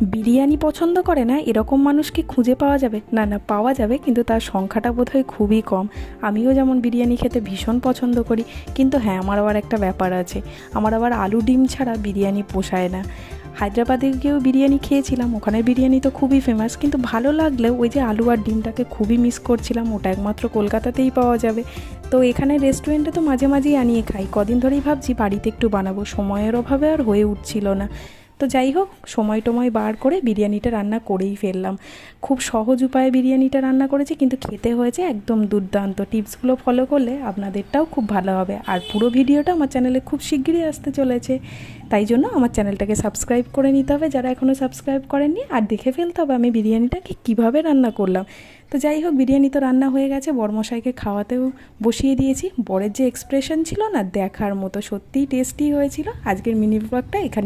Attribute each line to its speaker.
Speaker 1: বিরিয়ানি পছন্দ করে না এরকম মানুষ কি খুঁজে পাওয়া যাবে? না না, পাওয়া যাবে, কিন্তু তার সংখ্যাটা বোধহয় খুবই কম। আমিও যেমন বিরিয়ানি খেতে ভীষণ পছন্দ করি, কিন্তু হ্যাঁ, আমার আবার একটা ব্যাপার আছে, আমার আবার আলু ডিম ছাড়া বিরিয়ানি পোষায় না। হায়দ্রাবাদে গিয়েও বিরিয়ানি খেয়েছিলাম, ওখানে বিরিয়ানি তো খুবই ফেমাস, কিন্তু ভালো লাগলেও ওই যে আলু আর ডিমটাকে খুবই মিস করছিলাম। ওটা একমাত্র কলকাতাতেই পাওয়া যাবে। তো এখানে রেস্টুরেন্টে তো মাঝে মাঝেই আনিয়ে খাই, কদিন ধরেই ভাবছি বাড়িতে একটু বানাবো, সময়ের অভাবে আর হয়ে উঠছিল না। তো যাই হোক, সময় টময় বার করে বিরিয়ানিটা রান্না করেই ফেললাম। খুব সহজ উপায়ে বিরিয়ানিটা রান্না করেছি, কিন্তু খেতে হয়েছে একদম দুর্দান্ত। টিপসগুলো ফলো করলে আপনাদেরটাও খুব ভালো হবে। আর পুরো ভিডিওটা আমার চ্যানেলে খুব শিগগিরই আসতে চলেছে, তাই জন্য আমার চ্যানেলটাকে সাবস্ক্রাইব করে নিতে হবে যারা এখনও সাবস্ক্রাইব করেননি, আর দেখে ফেলতে হবে আমি বিরিয়ানিটাকে কীভাবে রান্না করলাম। তো যাই হোক, বিরিয়ানি তো রান্না হয়ে গেছে, বরমশাইকে খাওয়াতেও বসিয়ে দিয়েছি। বরের যে এক্সপ্রেশন ছিল না, দেখার মতো, সত্যিই টেস্টি হয়েছিল। আজকের মিনি ব্লগটা এখানেই